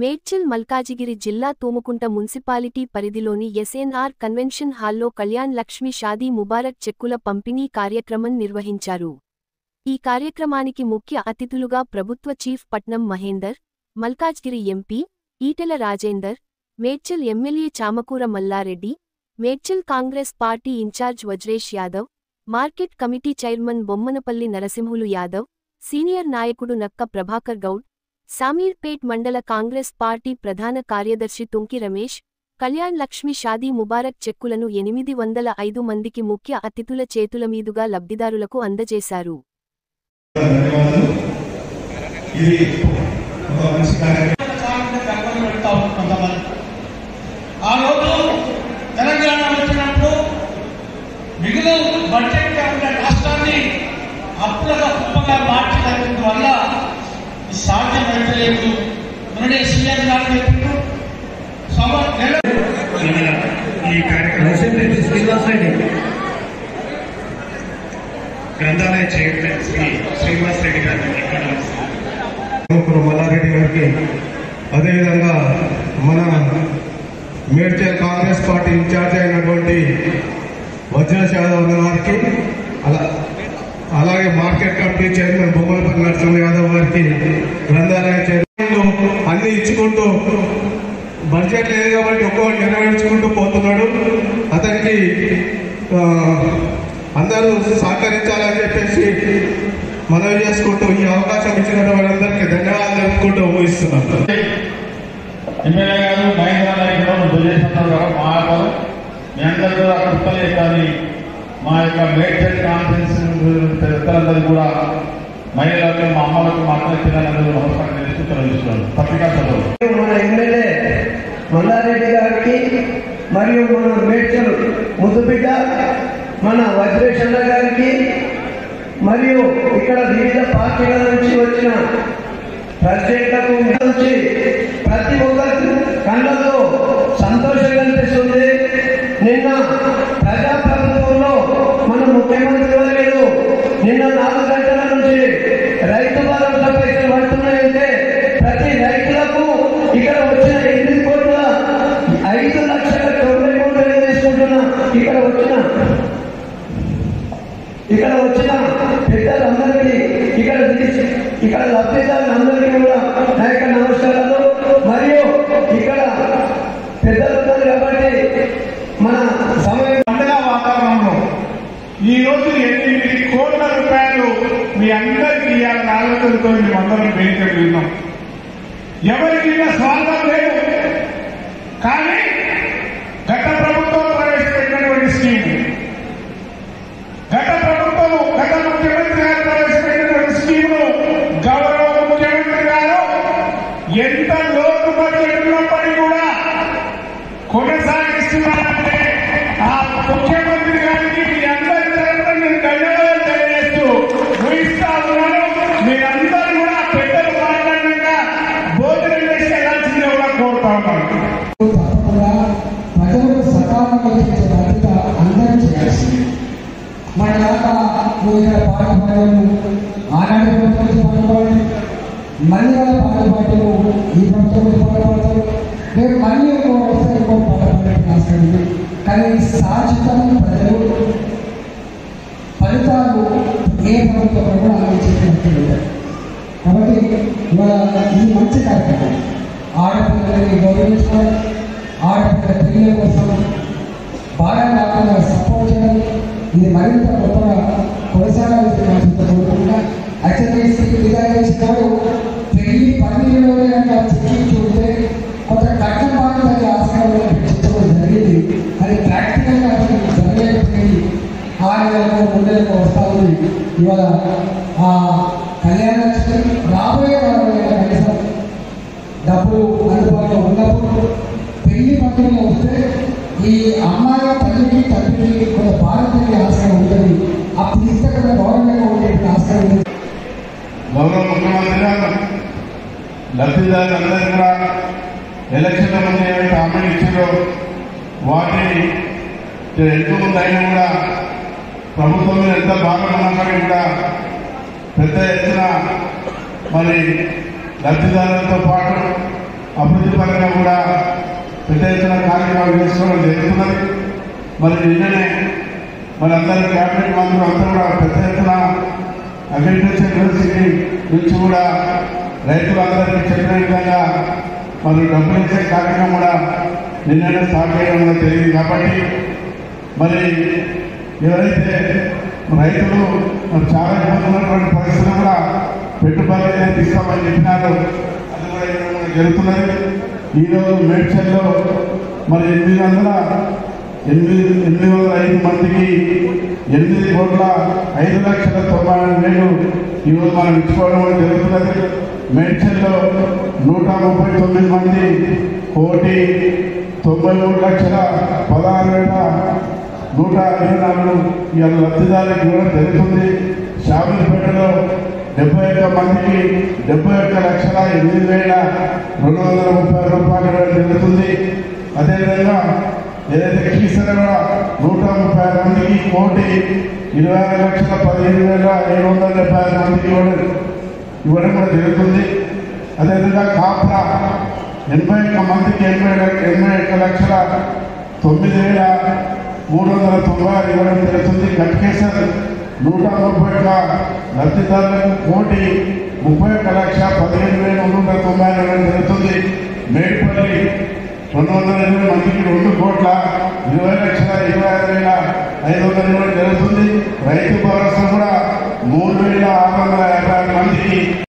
మేడ్చల్ మల్కాజిగిరి జిల్లా తూముకుంట మున్సిపాలిటీ పరిధిలోని SNR convention హాల్లో కళ్యాణ్ లక్ష్మి షాదీ ముబారక్ చెక్కుల పంపిణీ కార్యక్రమం నిర్వహించారు. ఈ కార్యక్రమానికి ముఖ్య అతిథులుగా ప్రభుత్వ chief Patnam Mahender, Malkajgiri MP Etela Rajender, Medchal MLA Chamakura Mallareddy, Medchal Congress party incharge Vajresh Yadav, market committee chairman Bommanapalli Narasimhulu Yadav, senior నాయకుడు నక్క ప్రభాకర్ గౌడ్, సామీర్పేట్ మండల కాంగ్రెస్ పార్టీ ప్రధాన కార్యదర్శి తుంకి రమేష్ కళ్యాణ్ లక్ష్మి షాదీ ముబారక్ చెక్కులను 805 మందికి ముఖ్య అతిథుల చేతుల మీదుగా లబ్ధిదారులకు అందజేశారు. సాధ్యమైతే మొన్ననే సీఎం గారు చెప్పారు ఈ కార్యక్రమం శ్రీనివాస్ రెడ్డి గ్రంథాలయ చైర్మన్ శ్రీ శ్రీనివాస్ రెడ్డి గారు మల్లారెడ్డి గారికి, అదేవిధంగా మన మేడ్చల్ కాంగ్రెస్ పార్టీ ఇన్ఛార్జ్ అయినటువంటి వజ్రేష్ యాదవ్ గారికి, అలాగే market committee chairman Bommalapalli Narasimha Yadav గారికి, గ్రంథాలయ చైర్మన్ అన్ని ఇచ్చుకుంటూ బడ్జెట్ లేదు కాబట్టి ఒక్కొక్కటి నెరవేర్చుకుంటూ పోతున్నాడు. అతనికి అందరూ సహకరించాలని చెప్పేసి మనవి చేసుకుంటూ ఈ అవకాశం ఇచ్చిన వారందరికీ ధన్యవాదాలు తెలుపుకుంటూ ఊహిస్తున్నాను. ఎమ్మెల్యే గారు మహేంద్ర నాయకుడు మీ అందరూ కూడా కృపలే కానీ మా యొక్క మేడ్చల్ కాన్ఫరెన్స్ పెద్దలందరూ కూడా మహిళలకు, మా అమ్మలకు, మా అక్కల పిల్లలందరూ నమస్కారం చేస్తూ తొలగిస్తున్నాను. పత్రికా సభలు మన ఎమ్మెల్యే మల్లారెడ్డి గారికి మరియు మన మేడ్చల్ ముద్దుబిడ్డ మన వజ్రేష్ అన్న గారికి మరియు ఇక్కడ వివిధ పార్టీల నుంచి వచ్చిన ప్రెసిడెంట్లకు నుంచి ప్రతి ఒక్కరి కళ్ళతో సంతోషం కనిపిస్తుంది. నిన్న ప్రజాప్రభుత్వంలో మన ముఖ్యమంత్రి వర్యులు నిన్న 4 గంటల నుంచి రైతు భరోసా పైసలు పడుతున్నాయంటే ప్రతి రైతులకు ఇక్కడ వచ్చిన 8,5,93,000 తీసుకుంటున్నా. ఇక్కడ వచ్చిన పెద్దలందరికీ ఇక్కడ లబ్ధిదారులందరికీ కూడా నా యొక్క నమస్కారాలు. మరియు ఇక్కడ పెద్దలు ఉన్నారు కాబట్టి మన సమయం పండుగ వాతావరణంలో ఈరోజు 8 కోట్ల రూపాయలు మీ అందరికీ ఇవ్వాలని ఆలోచనతో మేమందరం వేదికకు విన్నాం. ఎవరికి స్వార్థం లేదు, కానీ గత ప్రభుత్వం ప్రవేశపెట్టినటువంటి స్కీమ్, గత ముఖ్యమంత్రి గారు ప్రవేశపెట్టినటువంటి స్కీమ్ గౌరవ ముఖ్యమంత్రి గారు ఎంత లోటు బడ్జెట్ ఉన్నప్పటికీ కూడా కొనసాగిస్తున్నారంటే ఆ ముఖ్యమంత్రి గారికి మీ అందరి తరఫున నేను ధన్యవాదాలు తెలియజేస్తూ ఊహిస్తా ఉన్నాను. మీరందరూ కూడా పెద్దలు మాట్లాడినాక భోజనం చేసి వెళ్ళాల్సిందే కూడా కోరుతా ఉన్నాను. ప్రజలకు సకాలంలో ఇచ్చే బాధ్యత అందరూ చేయాల్సింది. మన దాకా పాటుపడము ఆనాటి ప్రభుత్వం పాటుపడి మళ్ళీ వాళ్ళ పాటుపడము ఈ ప్రభుత్వం పాటుపడతారు. రేపు మళ్ళీ ఒకసారి పాటుపడడానికి ఆస్కారం ఉంది. కానీ శాశ్వతంగా ప్రజలు ఫలితాలు ఏ ప్రభుత్వం కూడా ఆలోచించినట్టు. కాబట్టి ఇవాళ ఈ మంచి కార్యక్రమం ఆడపిల్లలని గౌరవించుకోవాలి, ఆడపిల్లల పిల్లల కోసం బాగా కాకుండా సపోర్ట్ చేయాలి. ఇది మరింత గొప్పగా కొనసాగాల్సిన కోరుకుంటా. అచ్చతీసి విధాయించినాడు పెళ్లి 12 చెక్కించి ఉంటే కొంత కట్టబాటు ఆస్కారం చెప్పడం జరిగింది. అది ప్రాక్టికల్గా జరగలేకపోయింది. 6 నెలలకు 3 నెలలకు వస్తా ఉంది. ఇవాళ ఆ కళ్యాణ లక్ష్మి రాబోయే కాలంలో కనీసం డబ్బులు అందుబాటులో ఉన్నప్పుడు పెళ్లి పత్రికలు వస్తే ఈ అమ్మాయి తల్లికి తండ్రికి కొంత భారతీయ ఆస్కారం ఉంటుంది. ఆ పుస్తకం గౌరవంగా ఉండే ఆస్కారం ఉంది. గౌరవ ముఖ్యమంత్రి గారు లబ్ధిదారులందరూ కూడా ఎలక్షన్ల ముందు ఏమైతే హామీలు ఇచ్చారో వాటిని ఎంతోమంది అయినా కూడా ప్రభుత్వం మీద ఎంత బాగా ఉన్నప్పటికీ కూడా పెద్ద ఎత్తున మరి లబ్ధిదారులతో పాటు అభివృద్ధి పరంగా కూడా పెద్ద ఎత్తున కార్యక్రమాలు చేసుకోవడం జరుగుతున్నది. మరి నిన్ననే మరి అందరూ క్యాబినెట్ మంత్రులు అంతా కూడా పెద్ద ఎత్తున అగ్రికల్చర్ యూనివర్సిటీ నుంచి కూడా రైతులందరికీ చెప్పిన విధంగా మరి డబ్బులు ఇచ్చే కార్యక్రమం కూడా నిన్ననే స్టార్ట్ చేయడం తెలియదు. కాబట్టి మరి ఎవరైతే రైతులు మరి చాలా ఇబ్బంది ఉన్నటువంటి పరిస్థితులు కూడా పెట్టుబడి అనేది ఇస్తామని చెప్పినారు. అది కూడా ఇక్కడ జరుగుతున్నది. ఈరోజు మేడ్చల్లో మరి 805 మందికి 8,05,90,000 ఈరోజు మనం ఇచ్చుకోవడం జరుగుతున్నది. మేడ్చల్లో 139 మంది 1,93,16,124 ఇవాళ లబ్ధిదారులకు ఇవ్వడం జరుగుతుంది. షాబీర్పేటలో 71 మందికి 71,08,230 రూపాయలు ఇవ్వడం జరుగుతుంది. అదేవిధంగా ఏదైతే కీసరలో 136 మందికి 1,26,15,770 మందికి ఇవ్వడం కూడా జరుగుతుంది. అదేవిధంగా కాప్రా 81 మందికి 81,09,396 ఇవ్వడం జరుగుతుంది. కట్కేసర్ 131 లబ్ధిదారులకు 1,31,15,190 ఇవ్వడం జరుగుతుంది. మేడిపల్లి 220 మందికి 2,20,26,500 ఇవ్వడం జరుగుతుంది. రైతు భరోసా కూడా 3,650